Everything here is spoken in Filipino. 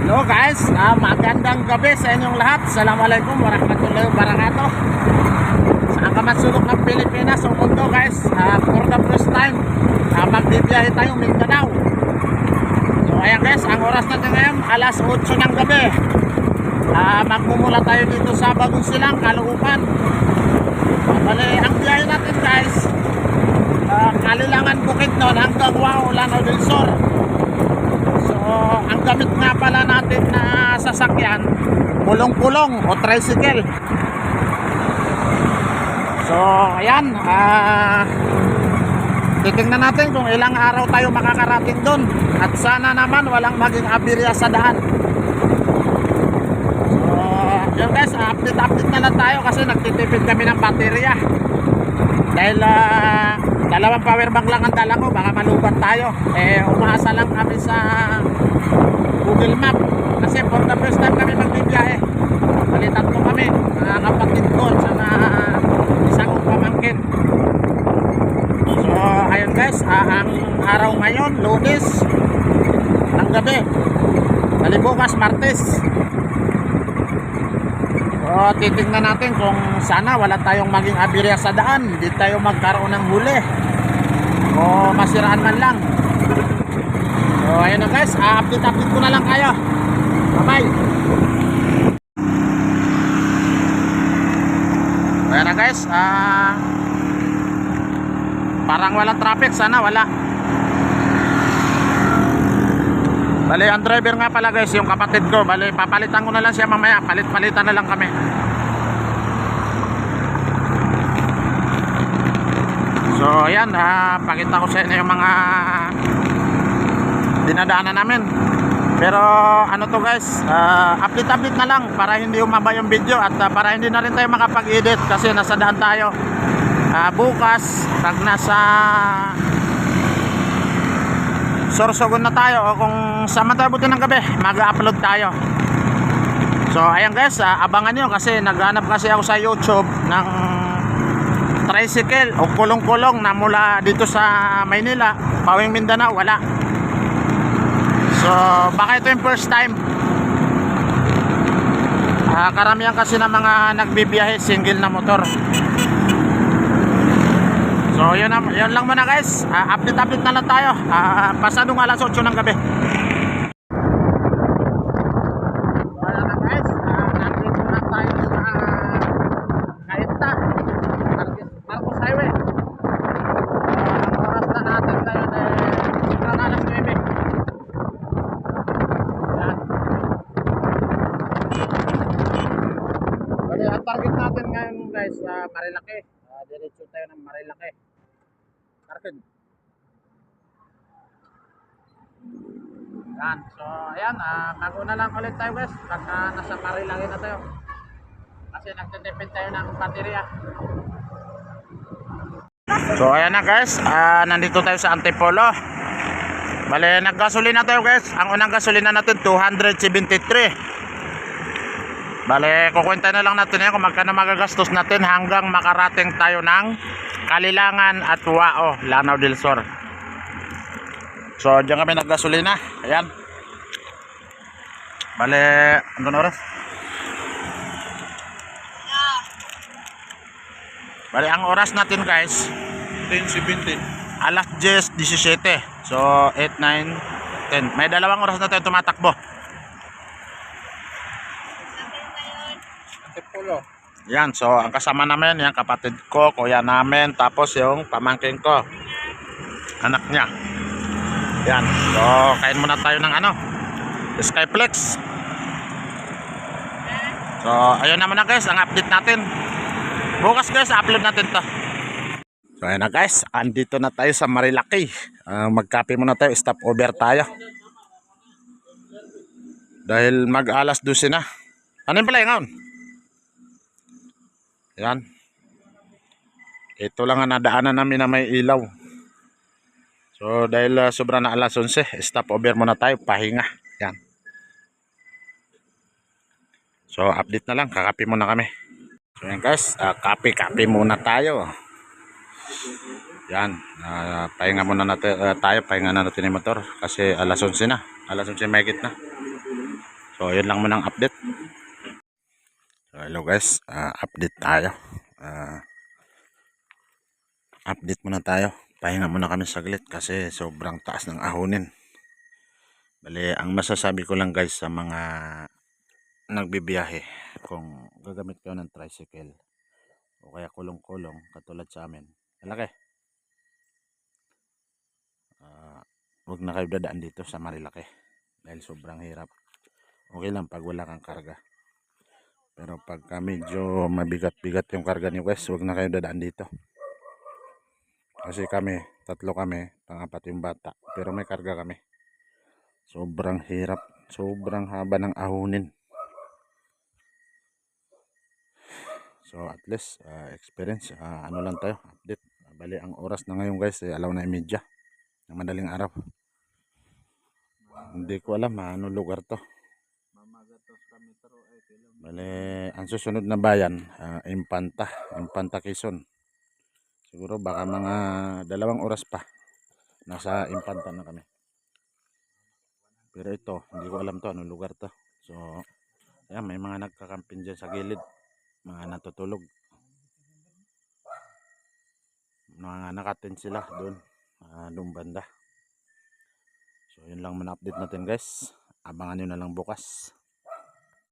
Hello guys, magandang gabi sa inyong lahat. Assalamualaikum warahmatullahi wabarakatuh. Saan ka man sulok ng Pilipinas o mundo guys, for the first time magbibiyahe tayong Mindanao. So ayan guys, ang oras natin ngayon alas 8 ng gabi. Magmumula tayo dito sa Bagong Silang, Caloocan. Bale, ang biyahe natin guys, Kalilangan Bukidnon hanggang Wao, Lanao del Sur. So, ang gamit nga pala natin na sasakyan, pulong-pulong o tricycle. So, ayan, titingnan natin kung ilang araw tayo makakarating doon. At sana naman walang maging aberya sa daan. So, yun guys, update na lang tayo kasi nagtitipid kami ng baterya. Dahil dalawang power bank lang ang dala ko, baka malubat tayo. Umaasa lang kami sa Google Map kasi for the first time kami magbibiyahe. Bali tatlo kami, mga kapatid ko sa isang pamangkin. So ayun guys, ang araw ngayon Lunes ng gabi, bali bukas Martes. So titingnan natin kung sana wala tayong maging aberya sa daan, hindi tayo magkaroon ng huli o masiraan man lang. So ayun na guys, update ko na lang kayo. Bye bye. Ayan na guys, parang walang traffic, sana wala. Bali ang driver nga pala guys, yung kapatid ko. Bali papalitan ko na lang siya mamaya, palitan na lang kami. So ayan, pakita ko sa inyo yung mga dinadaanan namin. Pero ano to guys, update na lang para hindi umaba yung video at para hindi na rin tayo makapag-edit kasi nasa daan tayo. Bukas pag nasa Sorsogon na tayo o kung saan tayo buti ng gabi, mag-upload tayo. So ayan guys, abangan nyo kasi naghanap kasi ako sa YouTube ng tricycle o kulong-kulong na mula dito sa Maynila pawing Mindanao, wala. So baka ito yung first time. Karamihan kasi ng mga nagbibiyahe single na motor. So yun lang muna guys, update na lang tayo. Pasadong alas 8 ng gabi. Wala na guys, nandito na tayo sa Cainta, Marcos Highway. Ang oras na natin ngayon sobrang alas 9. Yan. Bali, ang target natin ngayon guys, Marilaki. Diretso tayo ng Marilaki. Market. Yan. So, ayan. Maguna lang ulit tayo guys. Pagka nasa Marilaki na tayo. Kasi nagtitipid tayo ng baterya. So, ayan na guys. Nandito tayo sa Antipolo. Bale, naggasolina tayo guys. Ang unang gasolina natin, 273. Bale, kukwenta na lang natin yan kung magkano magagastos natin hanggang makarating tayo ng Kalilangan at Wao, Lanao del Sur. So, diyan kami naggasolina. Ayan. Bale, ano na oras? Bale, ang oras natin guys, 10:17. Alas 10:17. So, 8, 9, 10. May dalawang oras na tayo tumatakbo. Yan, so ang kasama namin, yung kapatid ko, kuya namin, tapos yung pamangkin ko, anak niya. Yan, so kain muna tayo ng Skyflex. So ayun naman na guys, ang update natin. Bukas guys, upload natin to. So ayun na guys, andito na tayo sa Marilaki. Magkape muna tayo, stop over tayo. Dahil mag alas 12 na. Ano yung pala yung yan. Ito lang ang nadaanan namin na may ilaw. So dahil sobra na alas 11, stop over muna tayo, pahinga. Yan. So update na lang, kakape muna kami. So yan guys, kape muna tayo. Yan, pahinga muna natin tayo, pahinga na natin yung motor kasi alas 11 na. Alas 11 mahigit na. So yun lang muna ang update. So hello guys, update tayo. Update muna tayo. Pahinga muna kami saglit kasi sobrang taas ng ahonin. Bale, ang masasabi ko lang guys sa mga nagbibiyahe, kung gagamit kayo ng tricycle o kaya kulong-kulong katulad sa amin, malaki. Huwag na kayo dadaan dito sa Marilaki dahil sobrang hirap. Okay lang pag wala kang karga. Pero pagka medyo mabigat-bigat yung karga niyo guys, huwag na kayo dadaan dito. Kasi kami, tatlo kami, pangapat yung bata. Pero may karga kami. Sobrang hirap. Sobrang haba ng ahonin. So at least, experience. Ano lang tayo, update. Bali, ang oras na ngayon guys, alaw na 30 ng madaling araw. Hindi ko alam ano lugar to. Bali, ang susunod na bayan, Impanta Quezon. Siguro baka mga 2 oras pa nasa Impanta na kami. Pero ito, hindi ko alam to anong lugar to. So, ayan, may mga nagkakampin dyan sa gilid, mga natutulog, mga nakatin sila doon, doon banda. So yun lang muna update natin guys, abangan nyo na lang bukas.